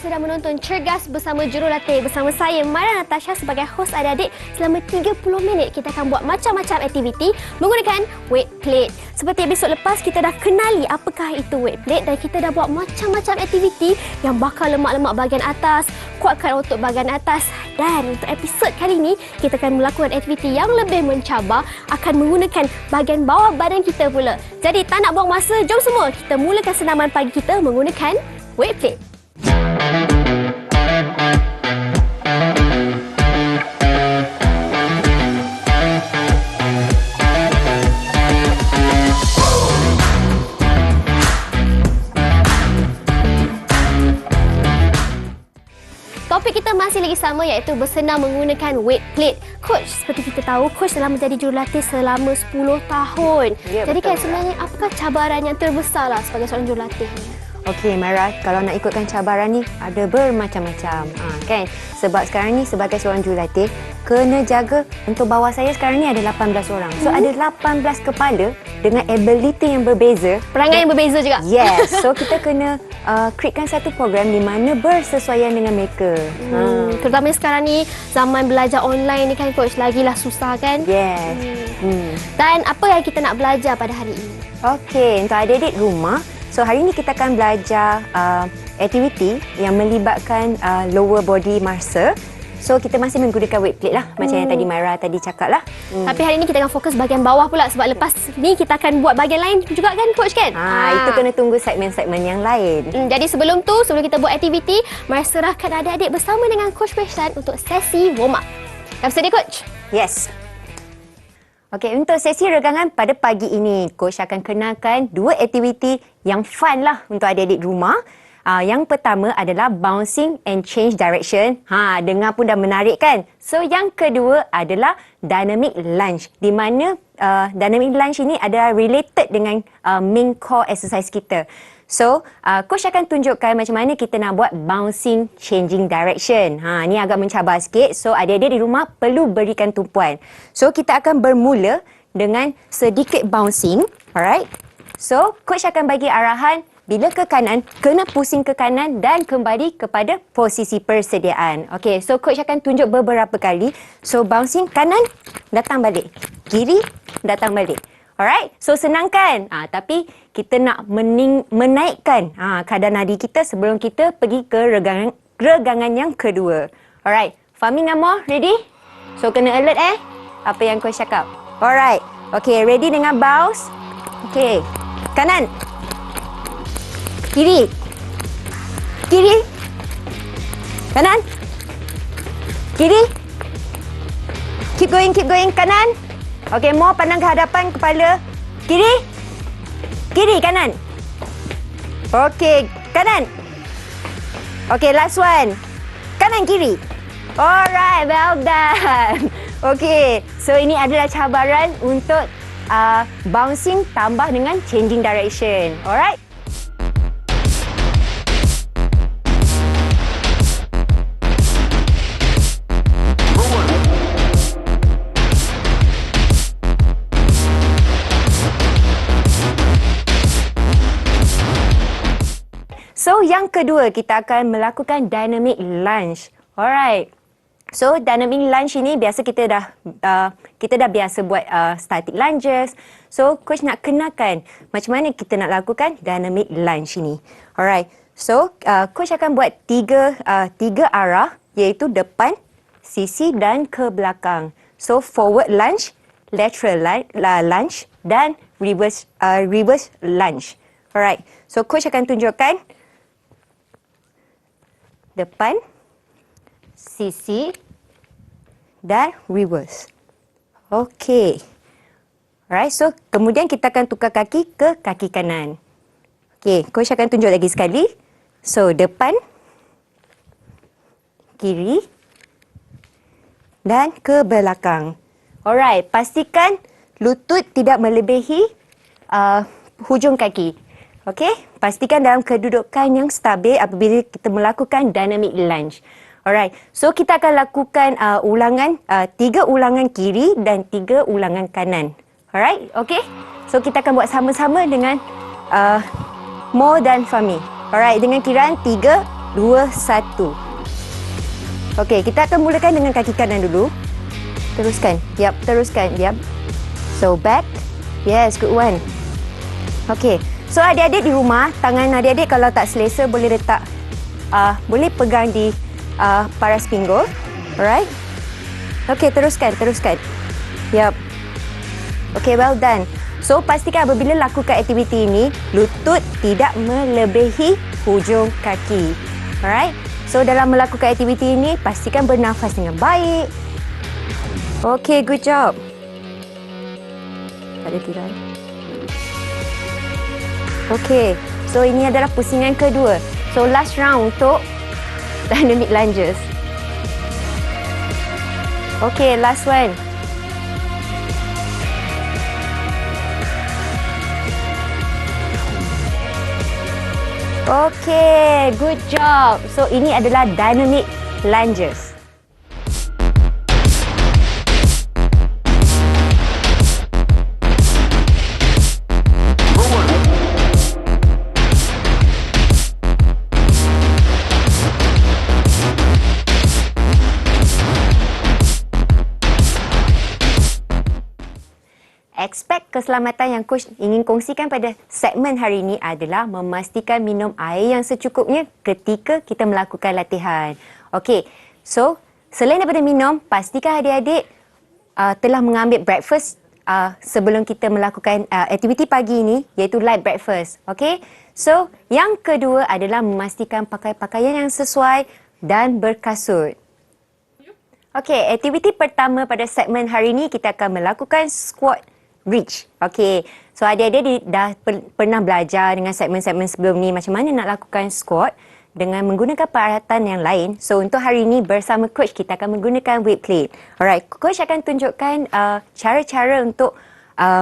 sedang menonton Cergas Bersama Jurulatih bersama saya, Mara Natasha sebagai hos adik-adik. Selama 30 minit kita akan buat macam-macam aktiviti menggunakan weight plate. Seperti episod lepas, kita dah kenali apakah itu weight plate dan kita dah buat macam-macam aktiviti yang bakal lemak-lemak bahagian atas, kuatkan otot bahagian atas. Dan untuk episod kali ini, kita akan melakukan aktiviti yang lebih mencabar, akan menggunakan bahagian bawah badan kita pula. Jadi tak nak buang masa, jom semua kita mulakan senaman pagi kita menggunakan weight plate. Topik kita masih lagi sama, iaitu bersenam menggunakan weight plate. Coach, seperti kita tahu, Coach telah menjadi jurulatih selama 10 tahun. Ya, jadi betul, kan sebenarnya apakah cabaran yang terbesar lah sebagai seorang jurulatih? Okey, Mara, kalau nak ikutkan cabaran ni ada bermacam-macam. Kan? Sebab sekarang ni sebagai seorang jurulatih, kena jaga untuk bawah saya sekarang ni ada 18 orang. So ada 18 kepala dengan ability yang berbeza. Perangai yang berbeza juga. Yes, so kita kena createkan satu program di mana bersesuaian dengan mereka. Terutama sekarang ni, zaman belajar online ni kan Coach, lagilah susah kan? Yes. Dan apa yang kita nak belajar pada hari ini? Okey, untuk adik-adik rumah, so hari ini kita akan belajar aktiviti yang melibatkan lower body muscle. So kita masih menggunakan weight plate lah, macam yang tadi Myra tadi cakap lah. Tapi hari ini kita akan fokus bahagian bawah pula, sebab lepas ni kita akan buat bahagian lain juga kan Coach kan? Itu kena tunggu segmen-segmen yang lain. Jadi sebelum kita buat aktiviti, mari serahkan adik-adik bersama dengan Coach Queshan untuk sesi warm up. Dah bersedia Coach? Yes. Okey, untuk sesi regangan pada pagi ini, Coach akan kenalkan dua aktiviti yang fun lah untuk adik-adik rumah. Yang pertama adalah bouncing and change direction. Dengar pun dah menarik kan? So, yang kedua adalah dynamic lunge. Di mana dynamic lunge ini adalah related dengan main core exercise kita. So, Coach akan tunjukkan macam mana kita nak buat bouncing changing direction. Ni agak mencabar sikit. So, adik-adik di rumah perlu berikan tumpuan. So, kita akan bermula dengan sedikit bouncing. Alright? So, Coach akan bagi arahan. Bila ke kanan, kena pusing ke kanan dan kembali kepada posisi persediaan. Okey, so Coach akan tunjuk beberapa kali. So, bouncing kanan, datang balik. Kiri, datang balik. Alright, so senang kan? Tapi kita nak menaikkan kadar nadi kita sebelum kita pergi ke regangan yang kedua. Alright, Fahmi Ngamo, ready? So, kena alert apa yang Coach cakap. Alright, okey, ready dengan bounce? Okey, kanan. Kiri. Kiri. Kanan. Kiri. Keep going, keep going. Kanan. Okey, more pandang ke hadapan kepala. Kiri. Kiri, kanan. Okey, kanan. Okey, last one. Kanan, kiri. Alright, well done. Okey, so ini adalah cabaran untuk bouncing tambah dengan changing direction. Alright. So, yang kedua, kita akan melakukan dynamic lunge. Alright. So, dynamic lunge ini biasa kita dah biasa buat static lunges. So, Coach nak kenalkan macam mana kita nak lakukan dynamic lunge ini. Alright. So, Coach akan buat tiga arah, iaitu depan, sisi dan ke belakang. So, forward lunge, lateral lunge dan reverse lunge. Alright. So, Coach akan tunjukkan depan, sisi dan reverse. Okey. Alright, so kemudian kita akan tukar kaki ke kaki kanan. Okey, Coach akan tunjuk lagi sekali. So, depan, kiri dan ke belakang. Alright, pastikan lutut tidak melebihi hujung kaki. Okey, pastikan dalam kedudukan yang stabil apabila kita melakukan dynamic lunge. Alright, so kita akan lakukan ulangan 3 ulangan kiri dan 3 ulangan kanan. Alright, okey. So kita akan buat sama-sama dengan Mo dan Fahmi. Alright, dengan kiraan 3, 2, 1. Okey, kita akan mulakan dengan kaki kanan dulu. Teruskan. Yap, teruskan. Yap. So, back. Yes, good one. Okey. So, adik-adik di rumah, tangan adik-adik kalau tak selesa boleh letak, boleh pegang di paras pinggul. Alright. Okey, teruskan. Yap. Okey, well done. So, pastikan apabila lakukan aktiviti ini, lutut tidak melebihi hujung kaki. Alright. So, dalam melakukan aktiviti ini, pastikan bernafas dengan baik. Okey, good job. Tak ada tirai. Okey. So, ini adalah pusingan kedua. So, last round untuk dynamic lunges. Okey, last one. Okay, good job. So, ini adalah dynamic lunges. Aspek keselamatan yang coach ingin kongsikan pada segmen hari ini adalah memastikan minum air yang secukupnya ketika kita melakukan latihan. Okey, so selain daripada minum, pastikan adik-adik telah mengambil breakfast sebelum kita melakukan aktiviti pagi ini, iaitu light breakfast. Okey, so yang kedua adalah memastikan pakai pakaian yang sesuai dan berkasut. Okey, aktiviti pertama pada segmen hari ini kita akan melakukan squat reach. Okey. So adik-adik dah pernah belajar dengan segmen-segmen sebelum ni macam mana nak lakukan squat dengan menggunakan peralatan yang lain. So untuk hari ini bersama coach kita akan menggunakan weight plate. Alright, coach akan tunjukkan cara-cara untuk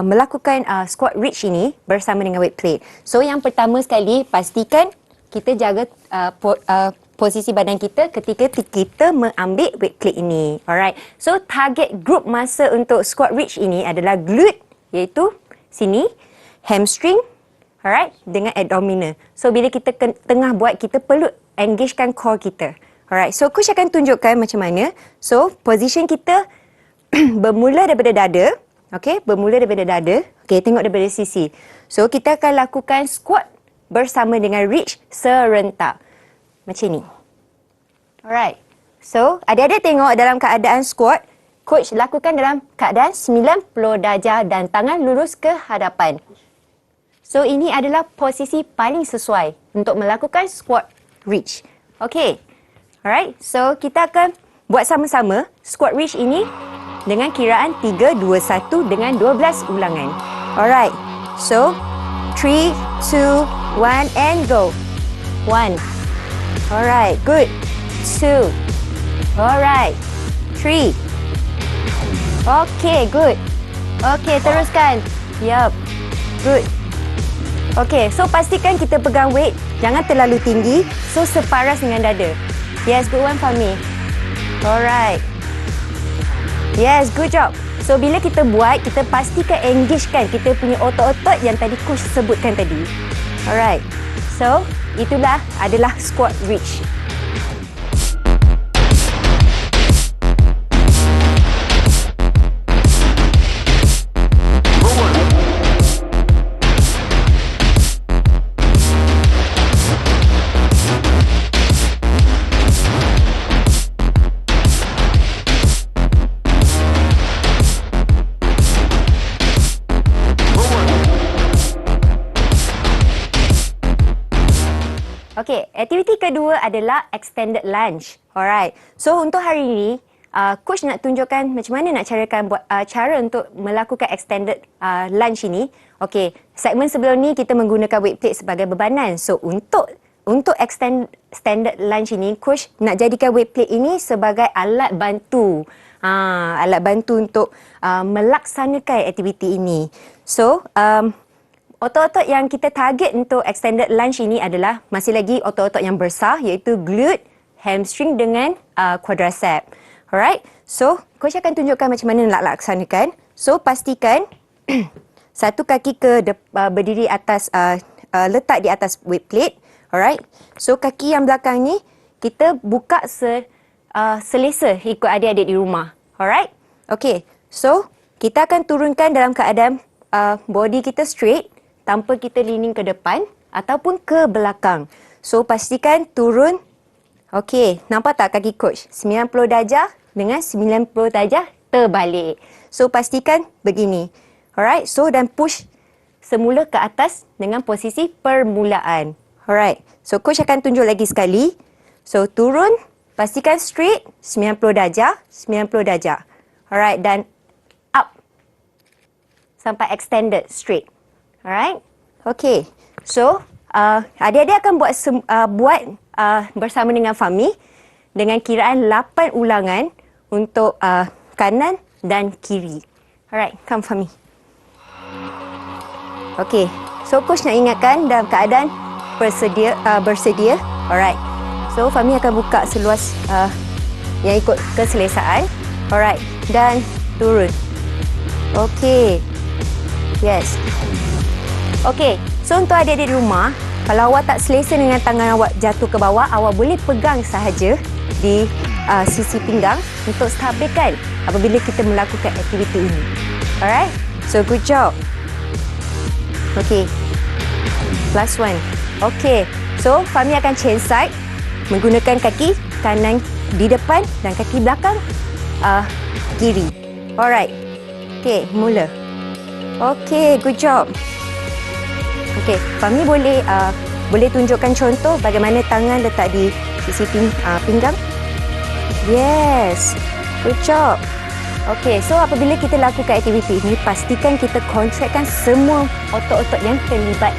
melakukan squat reach ini bersama dengan weight plate. So yang pertama sekali, pastikan kita jaga posisi badan kita ketika kita mengambil weight plate ini. Alright. So target group masa untuk squat reach ini adalah glute, iaitu sini, hamstring, alright, dengan abdominal. So bila kita tengah buat, kita perlu engagekan core kita. Alright. So coach akan tunjukkan macam mana. So position kita bermula daripada dada. Okay, bermula daripada dada. Okay, tengok daripada sisi. So kita akan lakukan squat bersama dengan reach serentak. Macam ni. Alright. So, adik-adik tengok dalam keadaan squat, coach lakukan dalam keadaan 90 darjah dan tangan lurus ke hadapan. So, ini adalah posisi paling sesuai untuk melakukan squat reach. Okey. Alright. So, kita akan buat sama-sama squat reach ini dengan kiraan 3, 2, 1 dengan 12 ulangan. Alright. So, 3, 2, 1 and go. 1. Alright, good. 2. Alright. 3. Okay, good. Okay, teruskan. Yup. Good. Okay, so pastikan kita pegang weight. Jangan terlalu tinggi. So, separas dengan dada. Yes, good one, Fahmi. Alright. Yes, good job. So, bila kita buat, kita pastikan engagekan kita punya otot-otot yang tadi coach sebutkan tadi. Alright. So, itulah adalah squat reach. Okey, aktiviti kedua adalah extended lunge. Alright. So untuk hari ini, coach nak tunjukkan macam mana nak cara untuk melakukan extended lunge ini. Okey, segmen sebelum ni kita menggunakan weight plate sebagai bebanan. So untuk extended lunge ini, coach nak jadikan weight plate ini sebagai alat bantu. Alat bantu untuk melaksanakan aktiviti ini. So, otot-otot yang kita target untuk extended lunge ini adalah masih lagi otot-otot yang besar, iaitu glute, hamstring dengan quadricep. Alright. So, coach akan tunjukkan macam mana nak laksanakan. So, pastikan satu kaki berdiri atas, letak di atas weight plate. Alright. So kaki yang belakang ni kita buka selesa ikut adik-adik di rumah. Alright. Okay. So kita akan turunkan dalam keadaan body kita straight tanpa kita leaning ke depan ataupun ke belakang. So pastikan turun. Okay. Nampak tak kaki coach? 90 darjah dengan 90 darjah terbalik. So pastikan begini. Alright. So dan push semula ke atas dengan posisi permulaan. Alright. So coach akan tunjuk lagi sekali. So turun, pastikan straight 90 darjah, 90 darjah. Alright, dan up sampai extended straight. Alright. Okay. So adik-adik akan buat bersama dengan Fahmi dengan kiraan 8 ulangan untuk kanan dan kiri. Alright, come Fahmi. Okay, so coach nak ingatkan dalam keadaan bersedia. Alright, so Fahmi akan buka seluas yang ikut keselesaan. Alright, dan turun. Okay, yes. Okay, so untuk adik-adik di rumah, kalau awak tak selesa dengan tangan awak jatuh ke bawah, awak boleh pegang sahaja di sisi pinggang untuk stabilkan apabila kita melakukan aktiviti ini. Alright, so good job. Okay, last one. Okay, so Fahmi akan change side menggunakan kaki kanan di depan dan kaki belakang kiri. Alright. Okay, mula. Okay, good job. Okay, Fahmi boleh tunjukkan contoh bagaimana tangan letak di sisi pinggang. Yes, good job. Okay, so apabila kita lakukan aktiviti ini, pastikan kita kontrakkan semua otot-otot yang terlibat.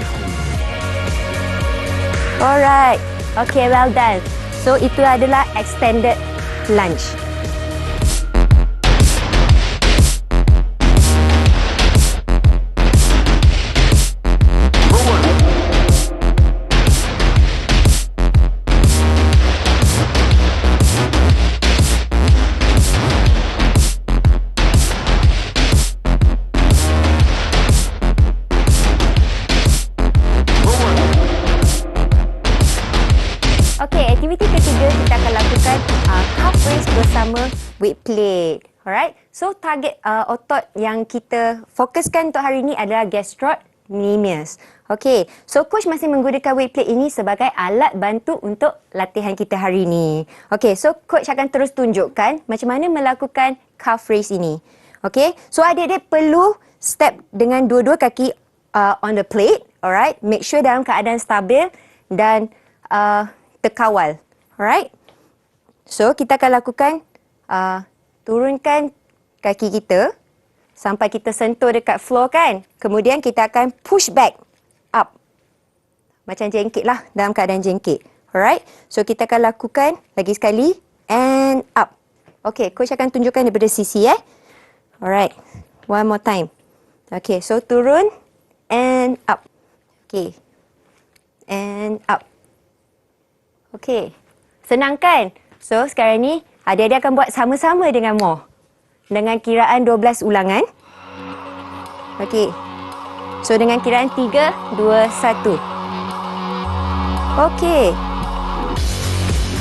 Alright. Okay, well done. So, itu adalah extended lunge. Aktiviti ketiga kita akan lakukan calf raise bersama weight plate. Alright. So target otot yang kita fokuskan untuk hari ini adalah gastrocnemius. Okay. So coach masih menggunakan weight plate ini sebagai alat bantu untuk latihan kita hari ini. Okay. So coach akan terus tunjukkan macam mana melakukan calf raise ini. Okay. So adik-adik perlu step dengan dua-dua kaki on the plate. Alright. Make sure dalam keadaan stabil dan terkawal. Alright. So, kita akan lakukan turunkan kaki kita sampai kita sentuh dekat floor kan. Kemudian kita akan push back up. Macam jengkit lah dalam keadaan jengkit. Alright. So, kita akan lakukan lagi sekali and up. Okay, coach akan tunjukkan daripada sisi Alright. One more time. Okay, so turun and up. Okay. And up. Okay. Senang kan? So, sekarang ni adik-adik akan buat sama-sama dengan Mo. Dengan kiraan 12 ulangan. Okay. So, dengan kiraan 3, 2, 1. Okay.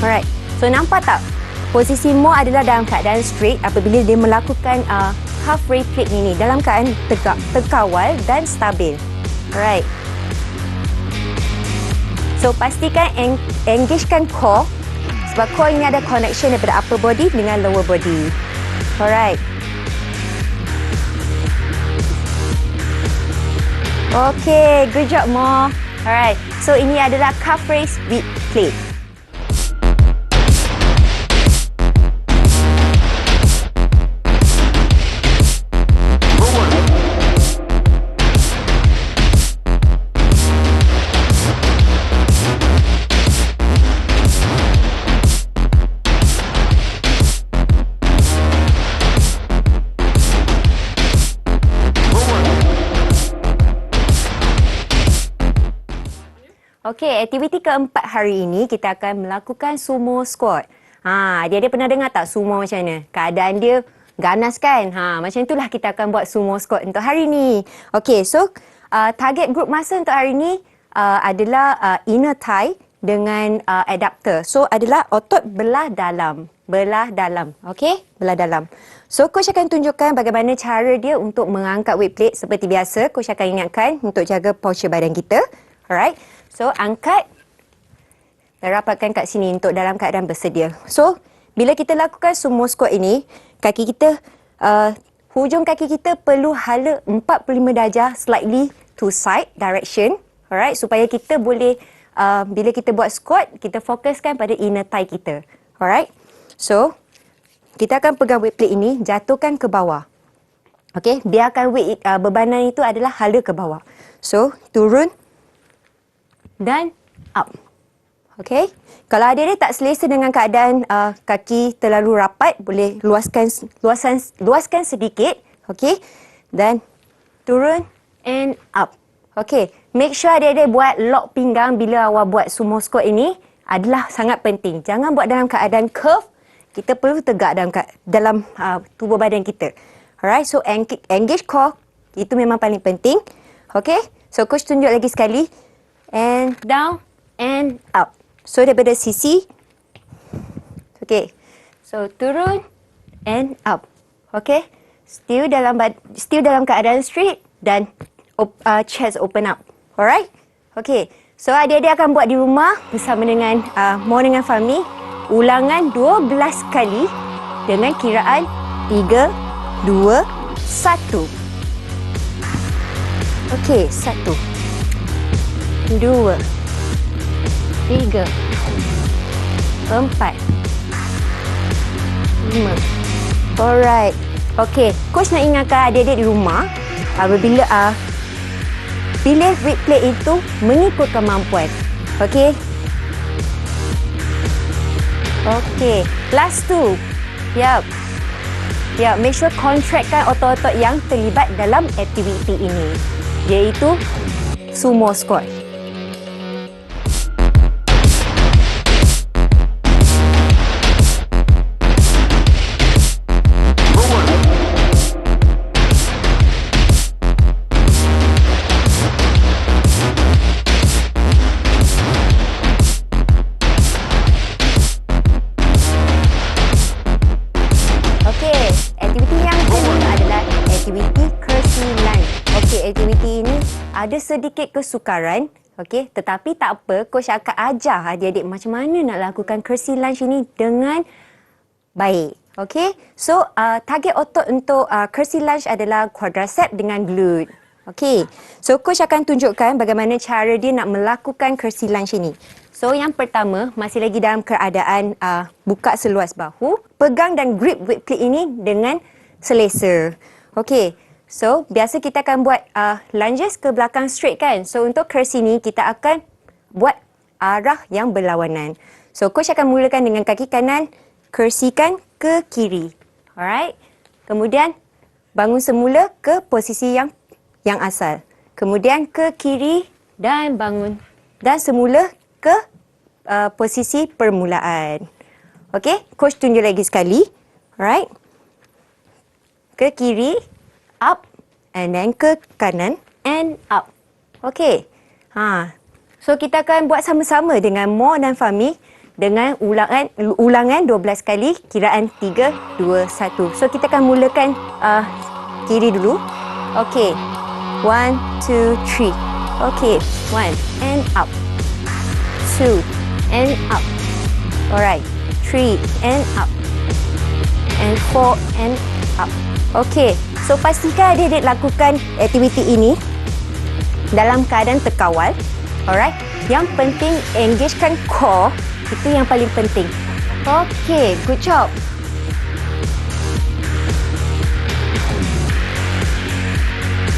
Alright. So, nampak tak? Posisi Mo adalah dalam keadaan straight apabila dia melakukan half raise plate ini dalam keadaan tegak, terkawal dan stabil. Alright. So, pastikan engagekan core sebab core ini ada connection daripada upper body dengan lower body. Alright. Okay, good job Mo. Alright, so ini adalah calf raise with plate. Okey, aktiviti keempat hari ini kita akan melakukan sumo squat. Dia pernah dengar tak sumo macam mana? Keadaan dia ganas kan? Macam itulah kita akan buat sumo squat untuk hari ini. Okey, so target group masa untuk hari ini adalah inner thigh dengan adapter. So adalah otot belah dalam. Belah dalam. Okey? Belah dalam. So coach akan tunjukkan bagaimana cara dia untuk mengangkat weight plate seperti biasa. Coach akan ingatkan untuk jaga posture badan kita. Alright? So angkat dan rapatkan kat sini untuk dalam keadaan bersedia. So bila kita lakukan sumo squat ini, kaki kita hujung kaki kita perlu hala 45 darjah slightly to side direction. Alright? Supaya kita boleh bila kita buat squat, kita fokuskan pada inner thigh kita. Alright? So, kita akan pegang weight plate ini, jatuhkan ke bawah. Okey, biarkan weight bebanan itu adalah hala ke bawah. So, turun dan up. Okey. Kalau adik-adik tak selesa dengan keadaan kaki terlalu rapat, boleh luaskan sedikit. Okey. Dan turun and up. Okey. Make sure adik-adik buat lock pinggang bila awak buat sumo squat ini adalah sangat penting. Jangan buat dalam keadaan curve. Kita perlu tegak dalam tubuh badan kita. Alright, so engage core. Itu memang paling penting. Okay, so coach tunjuk lagi sekali. And down and up. So daripada sisi. Okay, so turun and up. Okay, still dalam keadaan straight dan chest open up. Alright, okay. So adik-adik akan buat di rumah bersama dengan More dengan Fahmi. Ulangan 12 kali dengan kiraan 3, 2, 1. Okey, 1, 2, 3, 4, 5. Alright. Okey, coach nak ingatkan adik-adik di rumah apabila pilih weight plate itu mengikut kemampuan. Okey. Okey, last 2. Yap. Ya, make sure contractkan otot-otot yang terlibat dalam aktiviti ini, iaitu sumo squat. Ada sedikit kesukaran, okey, tetapi tak apa, coach akan ajar adik-adik macam mana nak lakukan curtsy lunge ini dengan baik. Okey, so target otot untuk curtsy lunge adalah quadricep dengan glute. Okey, so coach akan tunjukkan bagaimana cara dia nak melakukan curtsy lunge ini. So yang pertama, masih lagi dalam keadaan buka seluas bahu, pegang dan grip weight plate ini dengan selesa. Okey. So, biasa kita akan buat lunges ke belakang straight kan? So, untuk curtsy ni kita akan buat arah yang berlawanan. So, coach akan mulakan dengan kaki kanan, curtsy-kan ke kiri. Alright? Kemudian, bangun semula ke posisi yang asal. Kemudian ke kiri dan bangun. Dan semula ke posisi permulaan. Okay? Coach tunjuk lagi sekali. Alright? Ke kiri, up, and then ke kanan, and up. Okay. So, kita akan buat sama-sama dengan More dan Fahmi dengan ulangan 12 kali, kiraan 3, 2, 1. So, kita akan mulakan kiri dulu. Okay. 1, 2, 3. Okay. 1, and up. 2, and up. Alright. 3, and up. And 4, and up. Okay. So, pastikan adik-adik lakukan aktiviti ini dalam keadaan terkawal. Alright. Yang penting, engagekan core. Itu yang paling penting. Okay, good job.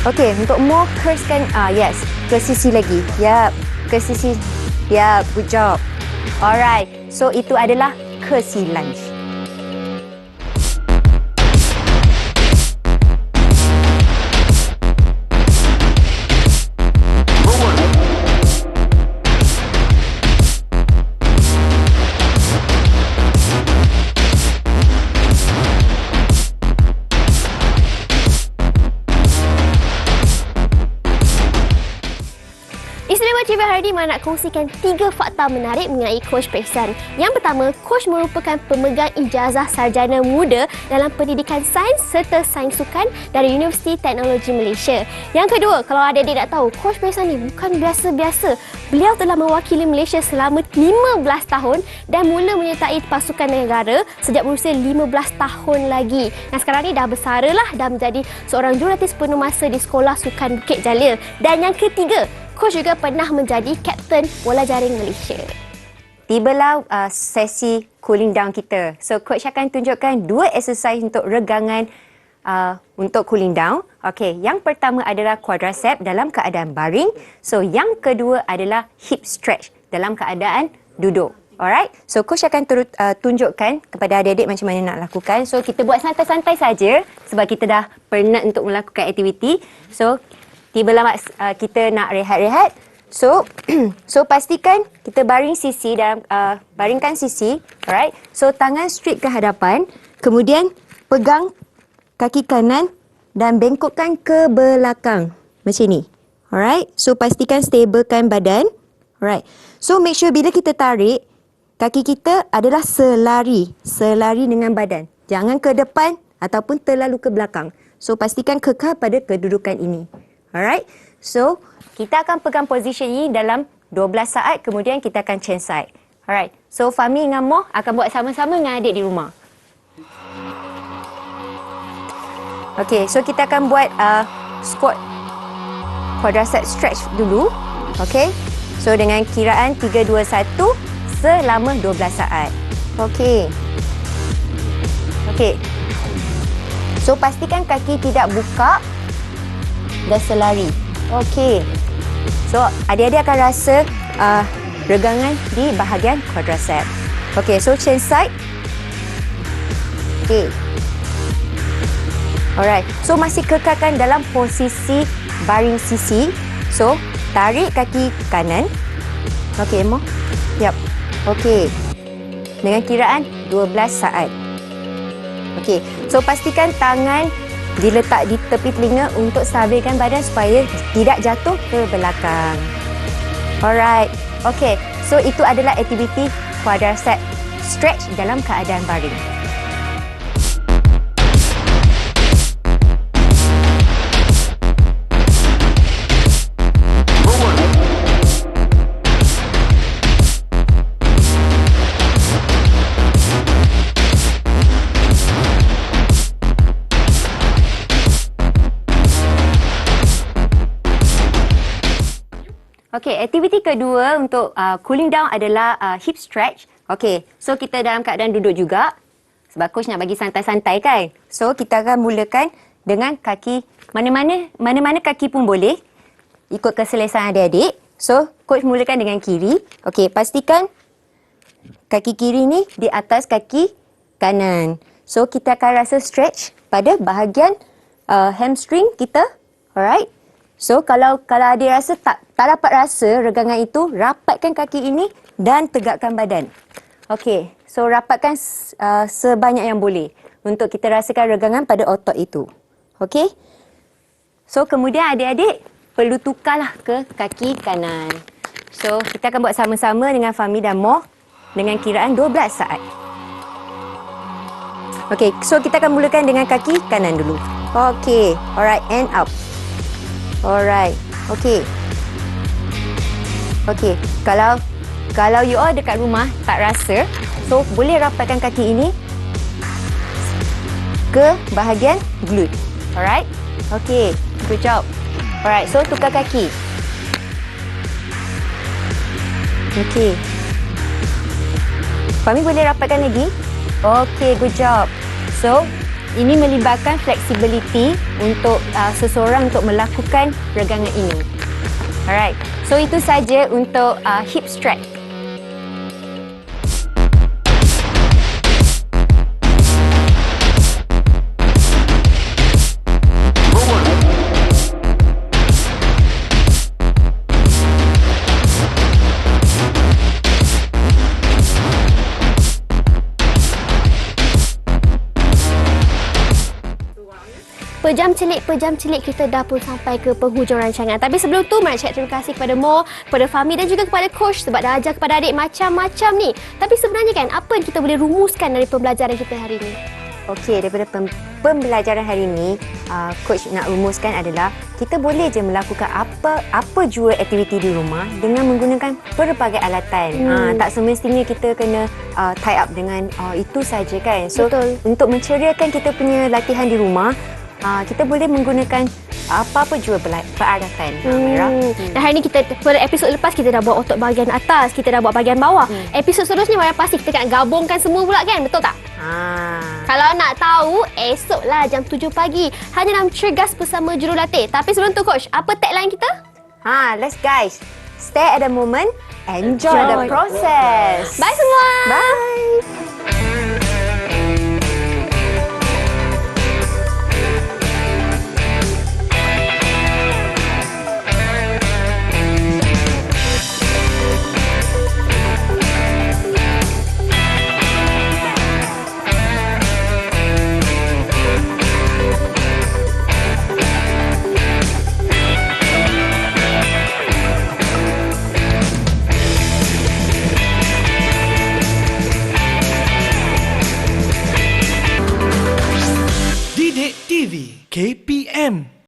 Okay, untuk more cursekan, yes, ke sisi lagi. Yap, ke sisi. Yap, good job. Alright, so itu adalah curtsy lunge. Istimewa TV hari ini nak kongsikan 3 fakta menarik mengenai Coach Pehsan. Yang pertama, Coach merupakan pemegang ijazah sarjana muda dalam pendidikan sains serta sains sukan dari Universiti Teknologi Malaysia. Yang kedua, kalau adik-adik nak tahu, Coach Pehsan ni bukan biasa-biasa. Beliau telah mewakili Malaysia selama 15 tahun dan mula menyertai pasukan negara sejak berusia 15 tahun lagi. Dan sekarang ni dah bersara lah, dah menjadi seorang jurulatih sepenuh masa di Sekolah Sukan Bukit Jalil. Dan yang ketiga, Coach juga pernah menjadi Kapten Bola Jaring Malaysia. Tibalah sesi cooling down kita. So, Coach akan tunjukkan 2 exercise untuk regangan untuk cooling down. Okey, yang pertama adalah quadricep dalam keadaan baring. So, yang kedua adalah hip stretch dalam keadaan duduk. Alright, so Coach akan tunjukkan kepada adik-adik macam mana nak lakukan. So, kita buat santai-santai saja sebab kita dah penat untuk melakukan aktiviti. So, tibalah kita nak rehat-rehat. So, pastikan kita baring sisi dalam baringkan sisi, alright. So, tangan straight ke hadapan, kemudian pegang kaki kanan dan bengkokkan ke belakang macam ni. Alright. So, pastikan stablekan badan. Alright. So, make sure bila kita tarik, kaki kita adalah selari dengan badan. Jangan ke depan ataupun terlalu ke belakang. So, pastikan kekal pada kedudukan ini. Alright. So, kita akan pegang position ini dalam 12 saat. Kemudian kita akan change side. Alright. So, Fahmi dengan Moh akan buat sama-sama dengan adik di rumah. Okay. So, kita akan buat squat quadricep stretch dulu. Okay. So, dengan kiraan 3, 2, 1 selama 12 saat. Okay. Okay. So, pastikan kaki tidak buka dan selari. Okey. So, adik-adik akan rasa regangan di bahagian quadricep. Okey, so change side. Okey. Alright. So, masih kekalkan dalam posisi baring sisi. So, tarik kaki kanan. Okey, Mo. Yap. Okey. Dengan kiraan 12 saat. Okey. So, pastikan tangan diletak di tepi telinga untuk stabilkan badan supaya tidak jatuh ke belakang. Alright. Okay. So, itu adalah aktiviti quadricep stretch dalam keadaan baring. Okey, aktiviti kedua untuk cooling down adalah hip stretch. Okey, so kita dalam keadaan duduk juga. Sebab Coach nak bagi santai-santai kan. So, kita akan mulakan dengan kaki, mana-mana kaki pun boleh. Ikut keselesaan adik-adik. So, Coach mulakan dengan kiri. Okey, pastikan kaki kiri ni di atas kaki kanan. So, kita akan rasa stretch pada bahagian hamstring kita. Alright. So, kalau adik rasa tak dapat rasa regangan itu, rapatkan kaki ini dan tegakkan badan. Okey, so rapatkan sebanyak yang boleh untuk kita rasakan regangan pada otot itu. Okey? So, kemudian adik-adik perlu tukarlah ke kaki kanan. So, kita akan buat sama-sama dengan Fahmi dan Moh dengan kiraan 12 saat. Okey, so kita akan mulakan dengan kaki kanan dulu. Okey, alright, and up. Alright. Okey. Okey. Kalau you all dekat rumah tak rasa, so boleh rapatkan kaki ini ke bahagian glute. Alright? Okey. Good job. Alright, so tukar kaki. Okey. Fahmi boleh rapatkan lagi? Okey, good job. So, ini melibatkan flexibility untuk seseorang untuk melakukan regangan ini. Alright. So, itu saja untuk hip stretch. Pejam celik kita dah pun sampai ke penghujung rancangan. Tapi sebelum tu, nak cakap terima kasih kepada Mo, kepada Fahmi dan juga kepada Coach sebab dah ajar kepada adik macam-macam ni. Tapi sebenarnya kan, apa yang kita boleh rumuskan dari pembelajaran kita hari ini? Okey, daripada pembelajaran hari ini, Coach nak rumuskan adalah kita boleh je melakukan apa jua aktiviti di rumah dengan menggunakan pelbagai alatan. Tak semestinya kita kena tie up dengan itu saja kan. So, Betul. untuk menceriakan kita punya latihan di rumah, kita boleh menggunakan apa-apa jua peralatan. Mira. Dan hari ni pada episod lepas kita dah buat otot bahagian atas, kita dah buat bahagian bawah. Episod seterusnya mana pasti kita akan gabungkan semua pula kan, betul tak? Kalau nak tahu, esoklah jam 7 pagi hanya dalam Cergas bersama Jurulatih. Tapi sebelum tu Coach, apa tagline kita? Let's guys. Stay at the moment, enjoy the process. Bye semua. Bye.